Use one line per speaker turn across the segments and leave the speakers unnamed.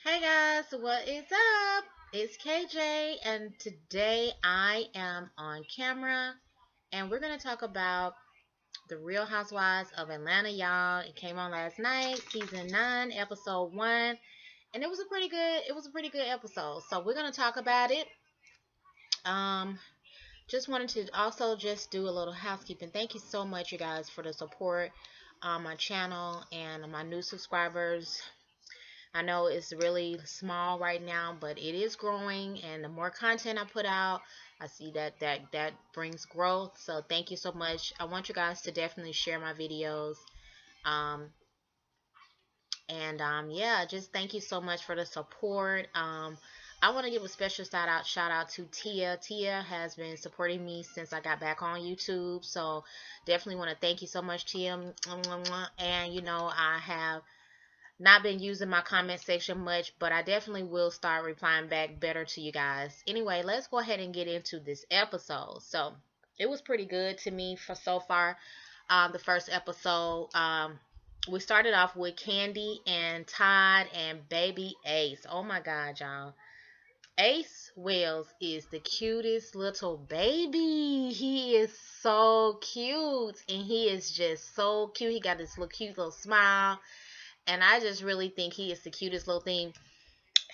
Hey guys, what is up? It's KJ, and today I am on camera, and we're going to talk about the Real Housewives of Atlanta, y'all. It came on last night, season 9, episode 1, and it was a pretty good episode. So we're going to talk about it. Um, just wanted to also just do a little housekeeping. Thank you so much, you guys, for the support on my channel and my new subscribers. I know it's really small right now, but it is growing, and the more content I put out, I see that brings growth. So thank you so much. I want you guys to definitely share my videos. Um, and yeah, just thank you so much for the support. I want to give a special shout out to Tia. Tia has been supporting me since I got back on YouTube. So definitely want to thank you so much, Tia. And I have not been using my comment section much, but I definitely will start replying back better to you guys. Anyway, let's go ahead and get into this episode. So it was pretty good to me for so far. The first episode, we started off with Candy and Todd and baby Ace. Oh my God, y'all. Ace Wells is the cutest little baby. He is so cute, and he is just so cute. He got this little cute little smile, and I just really think he is the cutest little thing.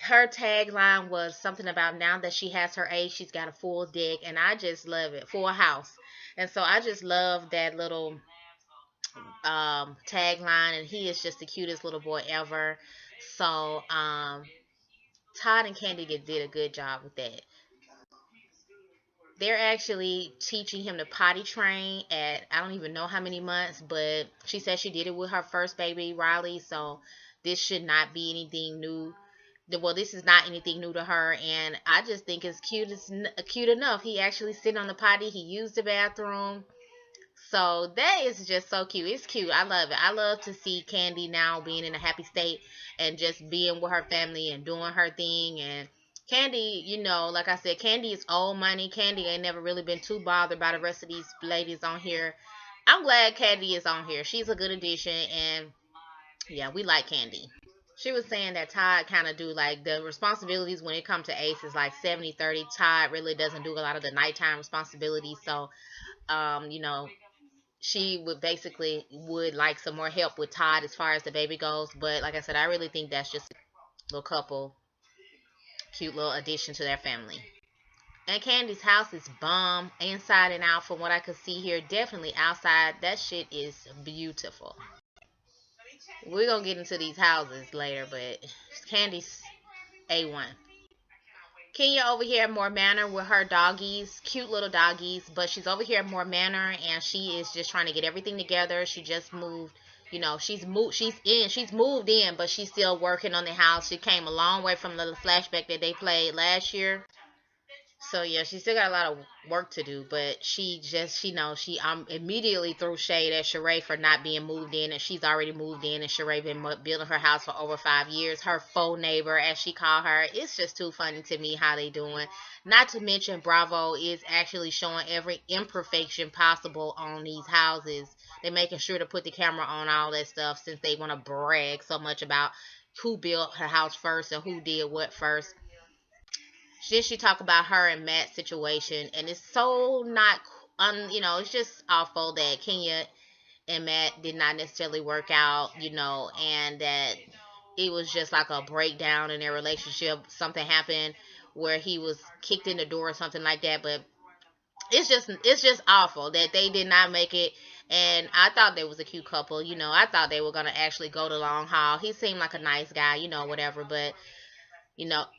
Her tagline was something about now that she has her age, she's got a full deck, and I just love it. Full house. And so I just love that little tagline, and he is just the cutest little boy ever. So Todd and Candy did a good job with that. They're actually teaching him to potty train at I don't even know how many months, but she said she did it with her first baby, Riley. So this should not be anything new. Well, this is not anything new to her, and I just think it's cute. It's cute enough. He actually sit on the potty. He used the bathroom. So that is just so cute. It's cute. I love it. I love to see Candy now being in a happy state and just being with her family and doing her thing. And Candy, like I said, Candy is old money. Candy ain't never really been too bothered by the rest of these ladies on here. I'm glad Candy is on here. She's a good addition, and yeah, we like Candy. She was saying that Todd kind of do like the responsibilities when it comes to Ace is like 70-30. Todd really doesn't do a lot of the nighttime responsibilities. So, she would like some more help with Todd as far as the baby goes. But like I said, I really think that's just a little couple, cute little addition to their family. And Candy's house is bomb inside and out from what I could see here. Definitely outside. That shit is beautiful. We're gonna get into these houses later, but Candy's A1. Kenya over here at More Manor with her doggies, cute little doggies, but she's over here at More Manor, and she is just trying to get everything together. She just moved, she's moved in, but she's still working on the house. She came a long way from the flashback that they played last year. So yeah, she still got a lot of work to do, but she knows she immediately threw shade at Sheree for not being moved in, and she's already moved in, and Sheree been building her house for over 5 years. Her faux neighbor, as she called her, it's just too funny to me how they doing. Not to mention, Bravo is actually showing every imperfection possible on these houses. They're making sure to put the camera on all that stuff since they want to brag so much about who built her house first and who did what first. Then she talk about her and Matt's situation, and it's so not, it's just awful that Kenya and Matt did not necessarily work out, and that it was just like a breakdown in their relationship. Something happened where he was kicked in the door or something like that, but it's just awful that they did not make it. And I thought they was a cute couple, I thought they were gonna actually go the long haul. He seemed like a nice guy, whatever, but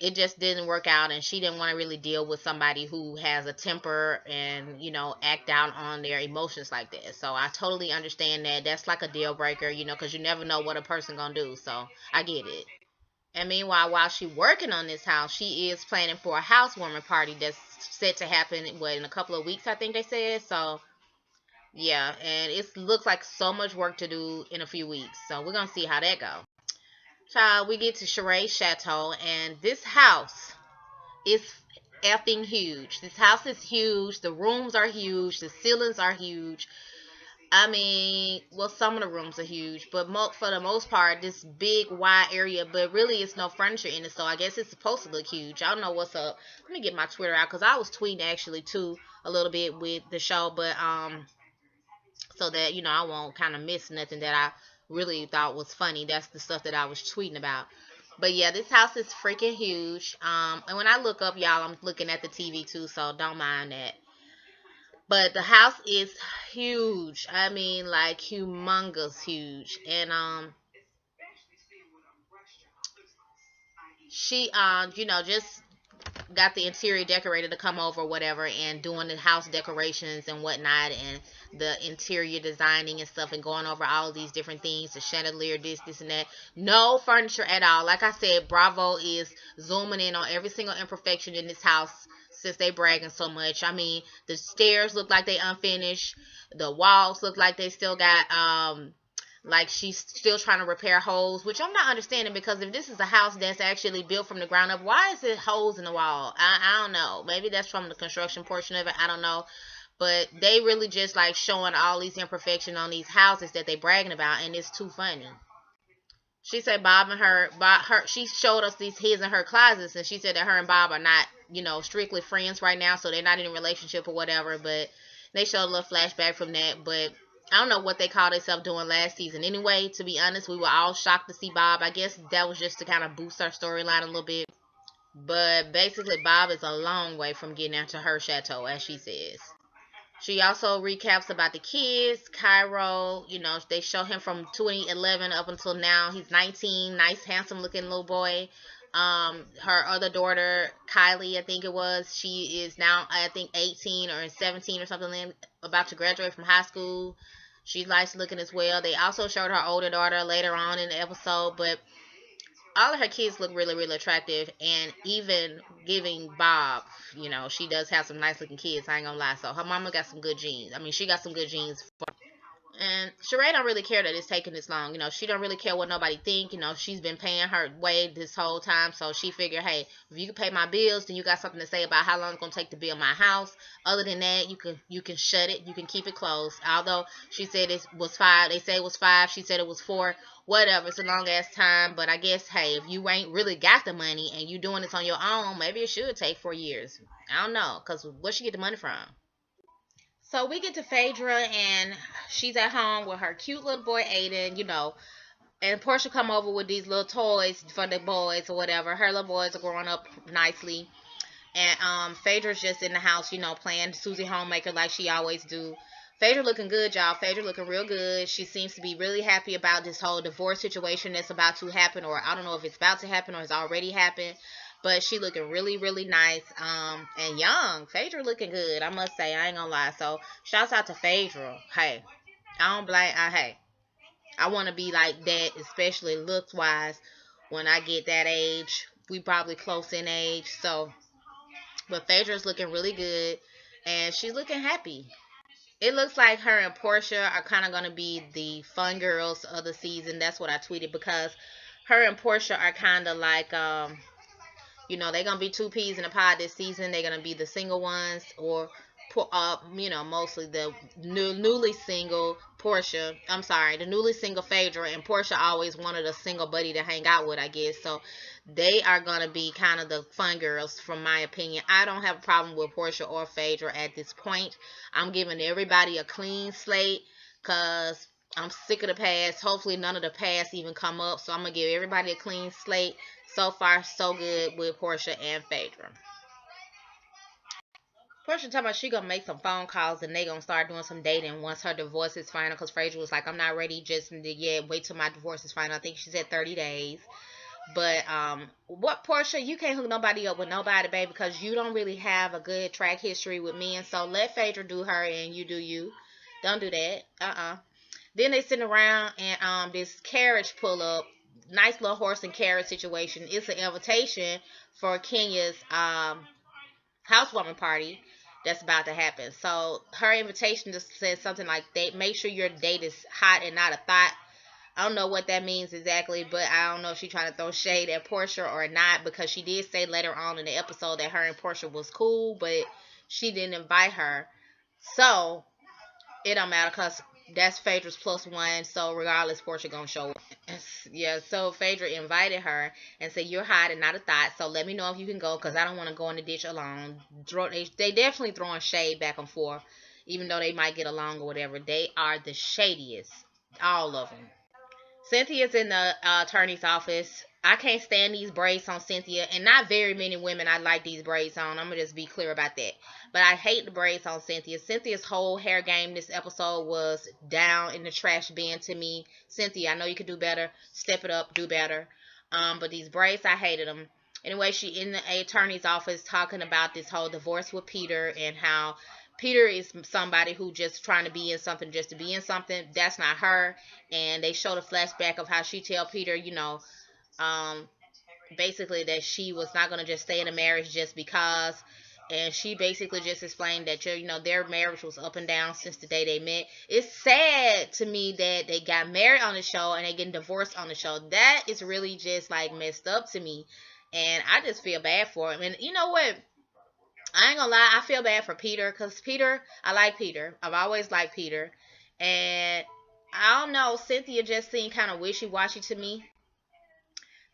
it just didn't work out, and she didn't want to really deal with somebody who has a temper and, act out on their emotions like that. So I totally understand that. That's like a deal breaker, because you never know what a person gonna do. So I get it. And meanwhile, while she working on this house, she is planning for a housewarming party that's set to happen, in a couple of weeks, I think they said. So yeah, and it looks like so much work to do in a few weeks. So we're gonna see how that goes. Child, we get to Sheree's chateau, and this house is effing huge. This house is huge. The rooms are huge. The ceilings are huge. I mean, well, some of the rooms are huge, but for the most part, this big wide area, but really it's no furniture in it, so I guess it's supposed to look huge. I don't know what's up. Let me get my Twitter out because I was tweeting actually too a little bit with the show, but so that I won't kind of miss nothing that I really thought was funny. That's the stuff that I was tweeting about. But yeah, this house is freaking huge. And when I look up, y'all, I'm looking at the TV too, so don't mind that. But the house is huge. I mean, like humongous huge. And she just got the interior decorator to come over, whatever, and doing the house decorations and whatnot, and the interior designing and stuff, and going over all of these different things, the chandelier, this, and that. No furniture at all. Like I said, Bravo is zooming in on every single imperfection in this house since they bragging so much. I mean, the stairs look like they unfinished. The walls look like they still got like she's still trying to repair holes, which I'm not understanding, because if this is a house that's actually built from the ground up, why is it holes in the wall? I don't know. Maybe that's from the construction portion of it. I don't know. But they really just like showing all these imperfections on these houses that they bragging about, and it's too funny. She said she showed us these his and her closets, and she said that her and Bob are not, strictly friends right now, so they're not in a relationship or whatever. But they showed a little flashback from that. But I don't know what they called themselves doing last season. Anyway, to be honest, we were all shocked to see Bob. I guess that was just to kind of boost our storyline a little bit. But basically, Bob is a long way from getting into her chateau, as she says. She also recaps about the kids. Cairo, they show him from 2011 up until now. He's 19, nice, handsome looking little boy. Her other daughter, Kylie, I think it was, she is now, I think, 18 or 17 or something, about to graduate from high school. She's nice looking as well. They also showed her older daughter later on in the episode, but all of her kids look really, really attractive, and even giving Bob, she does have some nice looking kids. I ain't gonna lie. So her mama got some good genes. I mean, she got some good genes. And Sheree don't really care that it's taking this long. She don't really care what nobody think. She's been paying her way this whole time. So she figured, hey, if you can pay my bills, then you got something to say about how long it's gonna take to build my house. Other than that, you can shut it. You can keep it closed. Although she said it was 5, they say it was 5. She said it was 4. Whatever, it's a long ass time. But I guess, hey, if you ain't really got the money and you doing this on your own, maybe it should take 4 years. I don't know, cause where she get the money from? So we get to Phaedra, and she's at home with her cute little boy Aiden, and Portia come over with these little toys for the boys or whatever. Her little boys are growing up nicely, and Phaedra's just in the house, playing Susie Homemaker like she always do. Phaedra looking good, y'all. Phaedra looking real good. She seems to be really happy about this whole divorce situation that's about to happen, or I don't know if it's about to happen or it's already happened. But she looking really, really nice, and young. Phaedra looking good, I must say. I ain't gonna lie. So shouts out to Phaedra. Hey, I don't blame. Hey, I want to be like that, especially looks wise. When I get that age, we probably close in age. So, but Phaedra's looking really good, and she's looking happy. It looks like her and Portia are kind of gonna be the fun girls of the season. That's what I tweeted, because her and Portia are kind of like they're gonna be two peas in a pod this season. They're gonna be the single ones, or mostly the newly single Portia. I'm sorry, the newly single Phaedra, and Portia always wanted a single buddy to hang out with, I guess. So they are gonna be kind of the fun girls, from my opinion. I don't have a problem with Portia or Phaedra at this point. I'm giving everybody a clean slate, cause I'm sick of the past. Hopefully none of the past even come up. So I'm gonna give everybody a clean slate. So far, so good with Portia and Phaedra. Portia talking about she gonna make some phone calls, and they gonna start doing some dating once her divorce is final. Cause Phaedra was like, I'm not ready just yet. Wait till my divorce is final. I think she said 30 days. But what, Portia? You can't hook nobody up with nobody, baby, because you don't really have a good track history with men. So let Phaedra do her, and you do you. Don't do that. Then they sitting around, and this carriage pull up. Nice little horse and carriage situation. It's an invitation for Kenya's housewarming party that's about to happen. So her invitation just says something like, "They make sure your date is hot and not a thought." I don't know what that means exactly, but I don't know if she's trying to throw shade at Portia or not, because she did say later on in the episode that her and Portia was cool, but she didn't invite her. So it don't matter, because that's Phaedra's plus one. So regardless, Portia gonna show up. Yeah. So Phaedra invited her and said, "You're hot and not a thought. So let me know if you can go, cause I don't want to go in the ditch alone." They definitely throwing shade back and forth, even though they might get along or whatever. They are the shadiest, all of them. Cynthia's in the attorney's office. I can't stand these braids on Cynthia, and not very many women I like these braids on. I'm gonna just be clear about that. But I hate the braids on Cynthia. Cynthia's whole hair game this episode was down in the trash bin to me. Cynthia, I know you could do better. Step it up, do better. But these braids, I hated them. Anyway, she in the attorney's office talking about this whole divorce with Peter and how Peter is somebody who just trying to be in something just to be in something. That's not her. And they showed a flashback of how she tell Peter, um, basically that she was not going to just stay in a marriage just because. And she basically just explained that their marriage was up and down since the day they met. It's sad to me that they got married on the show and they getting divorced on the show. That is really just like messed up to me, and I just feel bad for him. And you know what? I ain't gonna lie, I feel bad for Peter, because Peter, I like Peter. I've always liked Peter, and I don't know. Cynthia just seemed kind of wishy washy to me.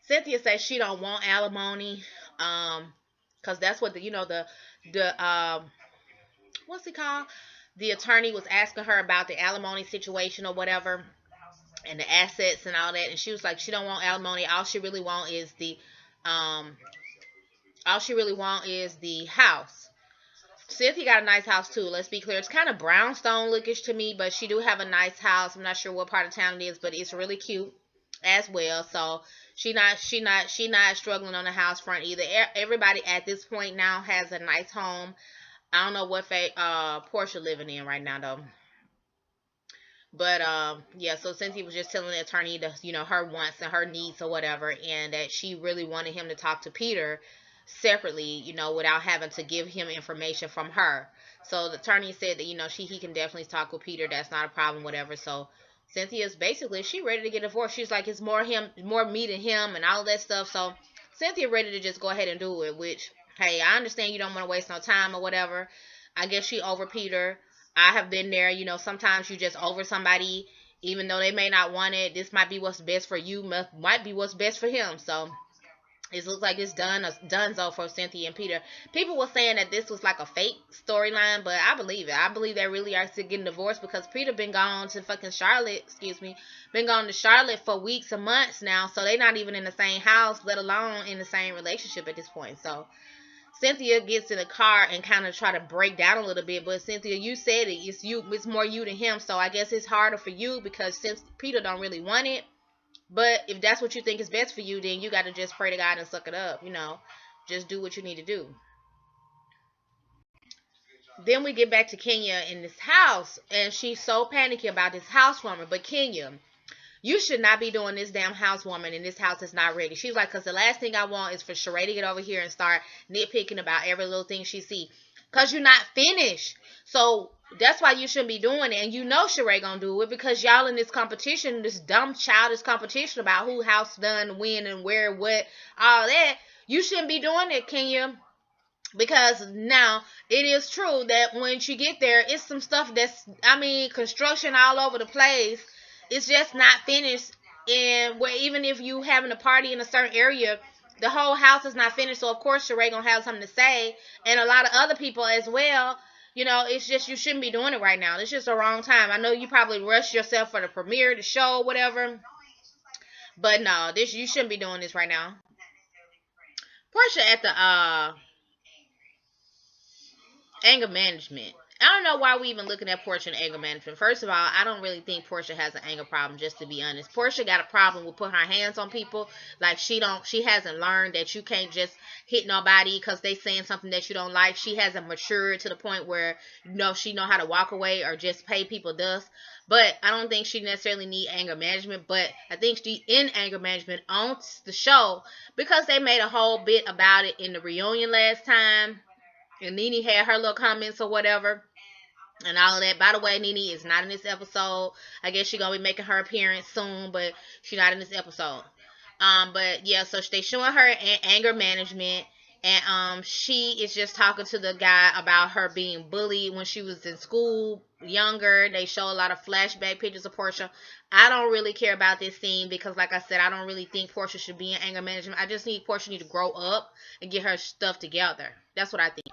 Cynthia says she don't want alimony, because that's what the what's it called? The attorney was asking her about the alimony situation or whatever, and the assets and all that, and she was like, she don't want alimony. Um, all she really want is the house. Cynthia got a nice house too. Let's be clear. It's kind of brownstone lookish to me, but she do have a nice house. I'm not sure what part of town it is, but it's really cute as well. So she not struggling on the house front either. Everybody at this point now has a nice home. I don't know what Portia living in right now though. But yeah, so Cynthia was just telling the attorney her wants and her needs or whatever, and that she really wanted him to talk to Peter separately, without having to give him information from her. So the attorney said that he can definitely talk with Peter. That's not a problem, whatever. So Cynthia's basically she ready to get divorced. She's like, it's more me than him, and all of that stuff. So Cynthia ready to just go ahead and do it. Which, hey, I understand you don't want to waste no time or whatever. I guess she over Peter. I have been there. Sometimes you just over somebody, even though they may not want it. This might be what's best for you. Might be what's best for him. So it looks like it's donezo for Cynthia and Peter. People were saying that this was like a fake storyline, but I believe it. I believe they really are still getting divorced, because Peter been gone to fucking Charlotte, been gone to Charlotte for weeks and months now, so they're not even in the same house, let alone in the same relationship at this point. So Cynthia gets in the car and kind of try to break down a little bit, but Cynthia, you said it's more you than him, so I guess it's harder for you because since Peter don't really want it. But if that's what you think is best for you, then you got to just pray to God and suck it up. Just do what you need to do. Then we get back to Kenya in this house, and she's so panicky about this housewarming. But Kenya, you should not be doing this damn housewarming, and this house is not ready. She's like, because the last thing I want is for Sheree to get over here and start nitpicking about every little thing she see. Because you're not finished. So that's why you shouldn't be doing it. And Sheree gonna do it, because y'all in this competition, this dumb childish competition about who house done, when, and where, what, all that. You shouldn't be doing it, Kenya. Because now it is true that when you get there, it's some stuff construction all over the place. It's just not finished. And where even if you having a party in a certain area, the whole house is not finished. So of course Sheree gonna have something to say, and a lot of other people as well. It's just you shouldn't be doing it right now. It's just the wrong time. I know you probably rushed yourself for the premiere, the show, whatever. But no, you shouldn't be doing this right now. Portia at the anger management. I don't know why we even looking at Portia and anger management. First of all, I don't really think Portia has an anger problem, just to be honest. Portia got a problem with putting her hands on people. Like she hasn't learned that you can't just hit nobody because they saying something that you don't like. She hasn't matured to the point where she know how to walk away or just pay people dust. But I don't think she necessarily need anger management. But I think she in anger management on the show, because they made a whole bit about it in the reunion last time. And Nene had her little comments or whatever and all of that. By the way, Nene is not in this episode. I guess she's gonna be making her appearance soon, but she's not in this episode. But yeah, so they showing her anger management, And she is just talking to the guy about her being bullied when she was in school younger. They show a lot of flashback pictures of Portia. I don't really care about this scene because, like I said, I don't really think Portia should be in anger management. I just need Portia need to grow up and get her stuff together. That's what I think.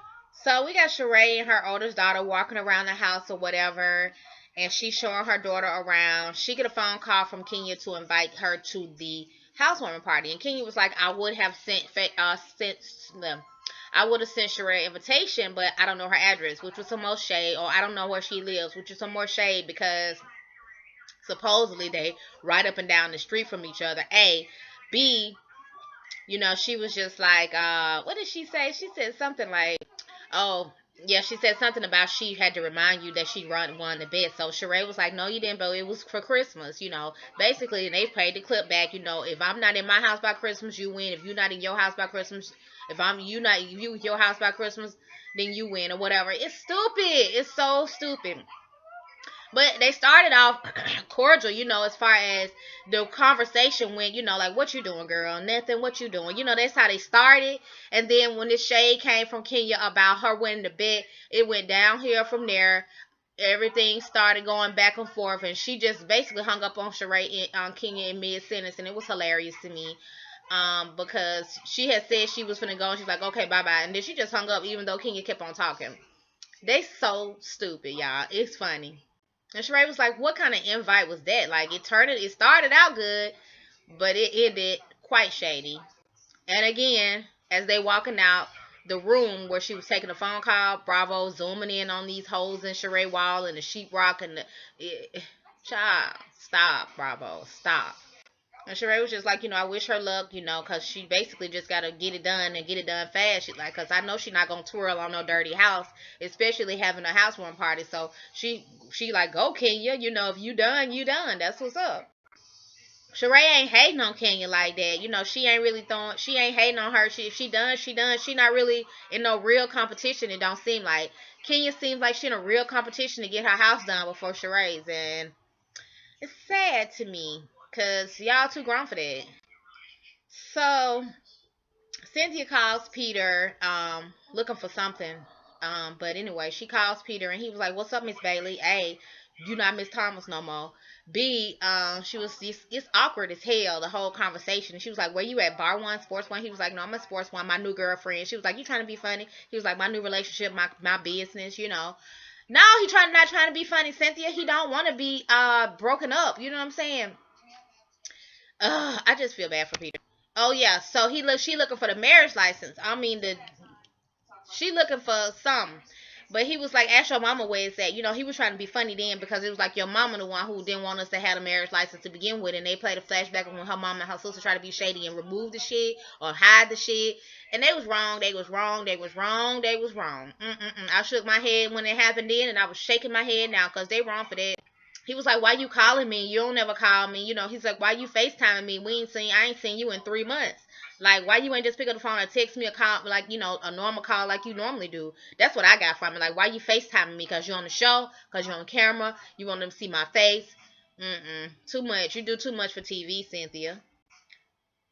So we got Sheree and her oldest daughter walking around the house or whatever, and she's showing her daughter around. She get a phone call from Kenya to invite her to the housewarming party, and Kenya was like, "I would have sent them. I would have sent Sheree an invitation, but I don't know her address," which was some more shade, or I don't know where she lives, which is some more shade because supposedly they right up and down the street from each other. A, B, she was just like, what did she say? She said something like, oh, yeah, she said something about she had to remind you that she won the bet. So Sheree was like, no, you didn't, but it was for Christmas. Basically, and they played the clip back. If I'm not in my house by Christmas, you win. If you're not in your house by Christmas, if you your house by Christmas, then you win or whatever. It's stupid. It's so stupid. But they started off cordial, as far as the conversation went, like, what you doing, girl? Nothing, what you doing? That's how they started. And then when the shade came from Kenya about her winning the bet, it went downhill from there. Everything started going back and forth, and she just basically hung up on on Kenya in mid-sentence, and it was hilarious to me. Because she had said she was finna go, and she's like, okay, bye-bye. And then she just hung up, even though Kenya kept on talking. They so stupid, y'all. It's funny. And Sheree was like, what kind of invite was that? Like, it started out good, but it ended quite shady. And again, as they walking out the room where she was taking a phone call, Bravo zooming in on these holes in Sheree wall and the sheetrock and child, stop, Bravo, stop. And Sheree was just like, I wish her luck, because she basically just got to get it done and get it done fast. She's like, because I know she's not going to twirl on no dirty house, especially having a housewarming party. So she like, go, Kenya. If you done, you done. That's what's up. Sheree ain't hating on Kenya like that. She ain't really she ain't hating on her. If she done, she done. She not really in no real competition. It don't seem like. Kenya seems like she in a real competition to get her house done before Sheree's. And it's sad to me because y'all too grown for that. So Cynthia calls Peter, looking for something. But anyway, she calls Peter and he was like, "What's up, Miss Bailey? A, you not Miss Thomas no more. B, she was it's awkward as hell, the whole conversation. She was like, where you at? Bar One, Sports One? He was like, no, I'm at Sports One, my new girlfriend. She was like, you trying to be funny? He was like, my new relationship, my business. No, he not trying to be funny, Cynthia. He don't want to be broken up. You know what I'm saying? I just feel bad for Peter. Oh yeah, so she looking for the marriage license. I mean she looking for something. But he was like, ask your mama where it's at. He was trying to be funny then because it was like your mama the one who didn't want us to have a marriage license to begin with. And they played a flashback of when her mom and her sister tried to be shady and remove the shit or hide the shit. And they was wrong. They was wrong. They was wrong. They was wrong. I shook my head when it happened then, and I was shaking my head now because they wrong for that. He was like, why you calling me? You don't ever call me. He's like, why you FaceTiming me? I ain't seen you in 3 months. Like, why you ain't just pick up the phone and text me a call, like, a normal call like you normally do? That's what I got from it. Like, why you FaceTiming me? Because you're on the show? Because you're on camera? You want them to see my face? Too much. You do too much for TV, Cynthia.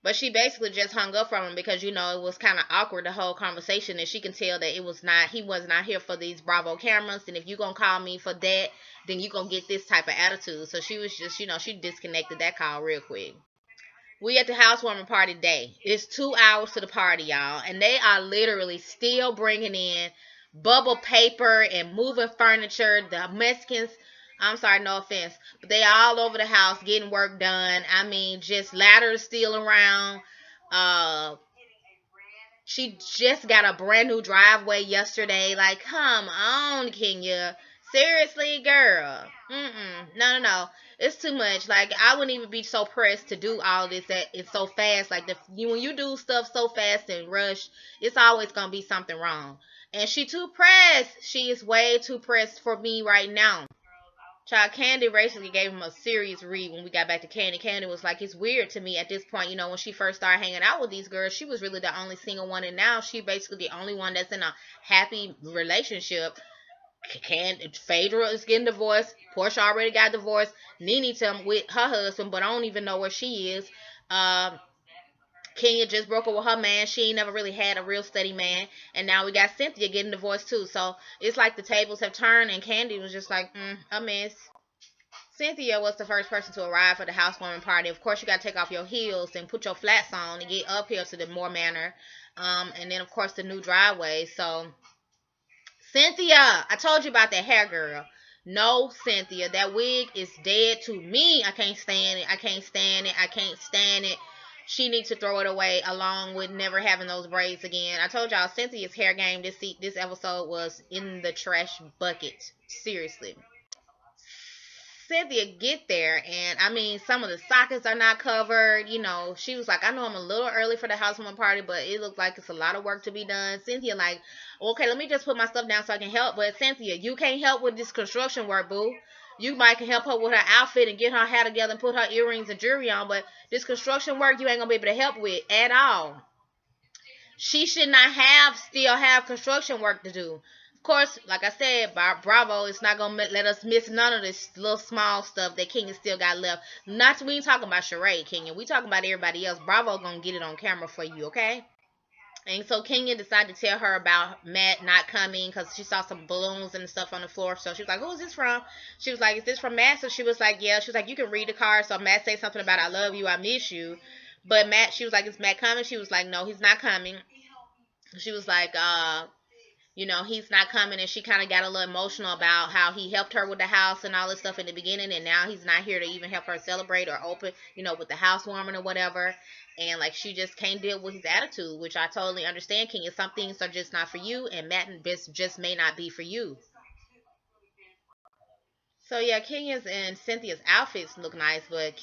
But she basically just hung up from him because, it was kind of awkward, the whole conversation. And she can tell that he was not here for these Bravo cameras. And if you going to call me for that, then you going to get this type of attitude. So she was just, she disconnected that call real quick. We at the housewarming party day. It's 2 hours to the party, y'all. And they are literally still bringing in bubble paper and moving furniture. The Mexicans, I'm sorry, no offense, but they all over the house getting work done. I mean, just ladders still around. She just got a brand new driveway yesterday. Like, come on, Kenya. Seriously, girl. No. It's too much. Like, I wouldn't even be so pressed to do all this. That it's so fast. Like, when you do stuff so fast and rush, it's always gonna be something wrong. And she too pressed. She is way too pressed for me right now. Child, Candy basically gave him a serious read when we got back to Candy. Candy was like, it's weird to me at this point, when she first started hanging out with these girls, she was really the only single one, and now she basically the only one that's in a happy relationship. Phaedra is getting divorced. Portia already got divorced. Nene with her husband, but I don't even know where she is. Kenya just broke up with her man. She ain't never really had a real steady man. And now we got Cynthia getting divorced too. So it's like the tables have turned, and Candy was just like, a mess. Cynthia was the first person to arrive for the housewarming party. Of course, you got to take off your heels and put your flats on and get uphill to the Moore Manor. And then, of course, the new driveway. So, Cynthia, I told you about that hair, girl. No, Cynthia, that wig is dead to me. I can't stand it. I can't stand it. I can't stand it. She needs to throw it away along with never having those braids again. I told y'all Cynthia's hair game this episode was in the trash bucket. Seriously. Cynthia get there, and I mean, some of the sockets are not covered. You know, she was like, I know I'm a little early for the housewarming party, but it looks like it's a lot of work to be done. Cynthia like, okay, let me just put my stuff down so I can help. But Cynthia, you can't help with this construction work, boo. You might can help her with her outfit and get her hair together and put her earrings and jewelry on, but this construction work you ain't gonna be able to help with at all. She should not still have construction work to do. Of course, like I said, Bravo is not gonna let us miss none of this little small stuff that Kenya still got left. Not we ain't talking about Sheree, Kenya. We talking about everybody else. Bravo gonna get it on camera for you, okay? And so Kenya decided to tell her about Matt not coming because she saw some balloons and stuff on the floor. So she was like, "Who is this from?" She was like, "Is this from Matt?" So she was like, "Yeah." She was like, "You can read the card." So Matt said something about, "I love you, I miss you." But Matt, she was like, "Is Matt coming?" She was like, "No, he's not coming." She was like, he's not coming. And she kind of got a little emotional about how he helped her with the house and all this stuff in the beginning. And now he's not here to even help her celebrate or open, with the housewarming or whatever. And like, she just can't deal with his attitude, which I totally understand, Kenya. Some things are just not for you, and Matt and Biss just may not be for you. So yeah, Kenya's and Cynthia's outfits look nice, but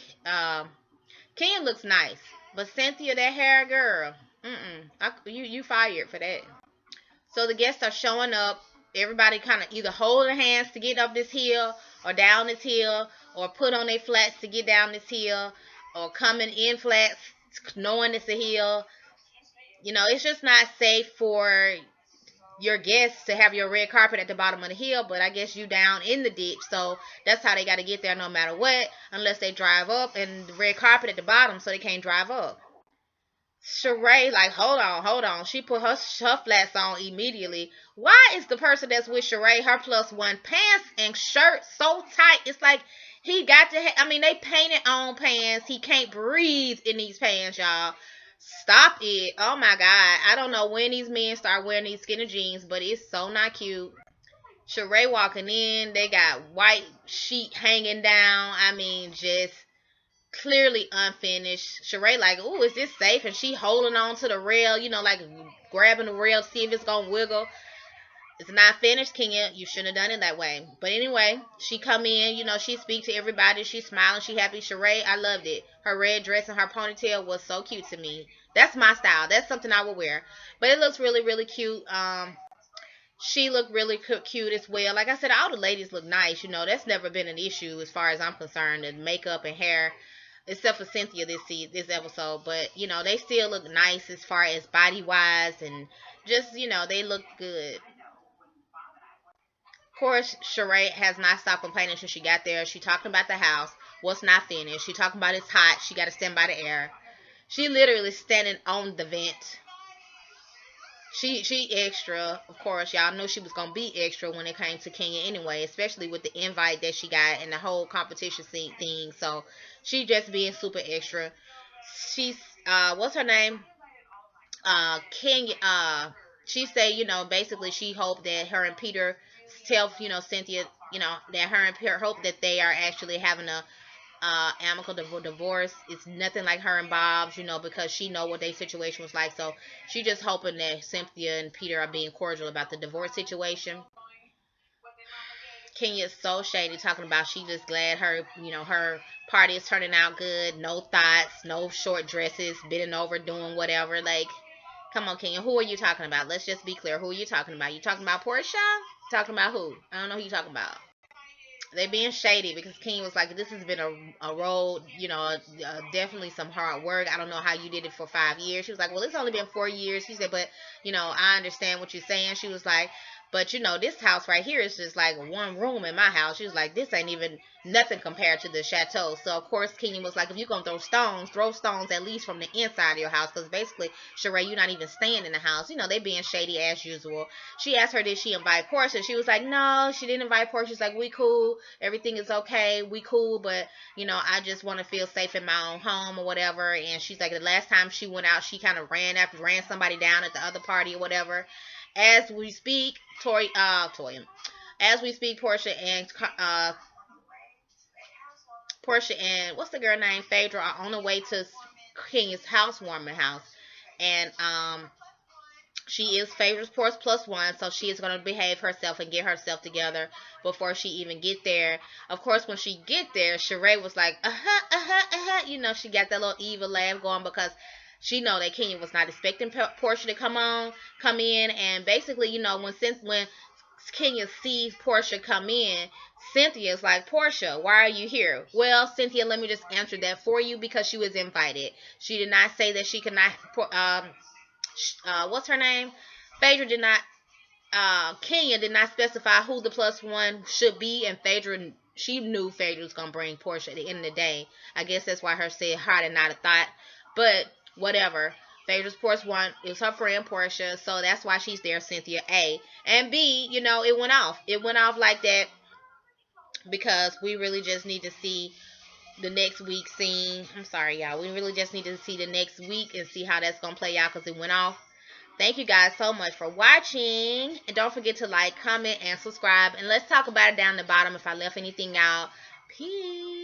Kenya looks nice. But Cynthia, that hair girl, you fired for that. So the guests are showing up. Everybody kind of either hold their hands to get up this hill or down this hill, or put on their flats to get down this hill, or coming in flats knowing it's a hill. It's just not safe for your guests to have your red carpet at the bottom of the hill, but I guess you down in the ditch, so that's how they got to get there no matter what, unless they drive up and the red carpet at the bottom so they can't drive up. Sheree, like, hold on. She put her flats on immediately. Why is the person that's with Sheree, her plus one pants and shirt so tight? It's like he got to. They painted on pants. He can't breathe in these pants, y'all. Stop it. Oh my God. I don't know when these men start wearing these skinny jeans, but it's so not cute. Sheree walking in, they got white sheet hanging down. Just clearly unfinished. Sheree like, "Ooh, is this safe?" And she holding on to the rail, like grabbing the rail to see if it's gonna wiggle. It's not finished, Kenya. You shouldn't have done it that way. But anyway, she come in, she speak to everybody. She's smiling. She happy. Sheree, I loved it. Her red dress and her ponytail was so cute to me. That's my style. That's something I would wear. But it looks really, really cute. She looked really cute as well. Like I said, all the ladies look nice. That's never been an issue as far as I'm concerned. The makeup and hair, except for Cynthia this episode. But they still look nice as far as body wise, and just they look good. Of course, Sheree has not stopped complaining since she got there. She talking about the house, what's not finished. She talking about it's hot. She got to stand by the air. She literally standing on the vent. She extra. Of course, y'all knew she was gonna be extra when it came to Kenya anyway, especially with the invite that she got and the whole competition scene thing. So she just being super extra. She's what's her name? Kenya. She say basically she hoped that her and Peter tell Cynthia that her and Peter hope that they are actually having a amicable divorce. It's nothing like her and Bob's, because she know what their situation was like. So she just hoping that Cynthia and Peter are being cordial about the divorce situation. Kenya is so shady, talking about she just glad her party is turning out good. No thoughts, no short dresses, bending over, doing whatever. Like, come on, Kenya, who are you talking about? Let's just be clear. Who are you talking about? You talking about Portia? Talking about who? I don't know who you talking about. They being shady because King was like, this has been a road, definitely some hard work. I don't know how you did it for 5 years. She was like, well, it's only been 4 years. She said, but, I understand what you're saying. She was like, But you know, this house right here is just like one room in my house. She was like, this ain't even nothing compared to the chateau. So of course Kenya was like, if you're gonna throw stones at least from the inside of your house, because basically, Sheree, you're not even staying in the house. You know, they being shady as usual. She asked her, did she invite Portia? She was like, no, she didn't invite Portia. She's like, we cool, everything is okay, we cool, but you know, I just want to feel safe in my own home or whatever. And she's like, the last time she went out, she kind of ran somebody down at the other party or whatever. As we speak, as we speak, Portia and what's the girl name, Phaedra, are on the way to Kenya's housewarming house, and she is Phaedra's plus one, so she is going to behave herself and get herself together before she even get there. Of course, when she get there, Sheree was like, you know, she got that little evil laugh going because she know that Kenya was not expecting Portia to come in, and basically, you know, when Kenya sees Portia come in, Cynthia's like, Portia, why are you here? Well, Cynthia, let me just answer that for you because she was invited. She did not say that she could not. What's her name? Phaedra did not. Kenya did not specify who the plus one should be, and Phaedra, she knew Phaedra was gonna bring Portia at the end of the day. I guess that's why her said heart and not a thought. But whatever. Phaedra's plus one is her friend Portia, so that's why she's there. Cynthia A and B. You know, it went off. It went off like that because we really just need to see the next week scene. I'm sorry, y'all. We really just need to see the next week and see how that's gonna play out because it went off. Thank you guys so much for watching. And don't forget to like, comment, and subscribe. And let's talk about it down the bottom if I left anything out. Peace.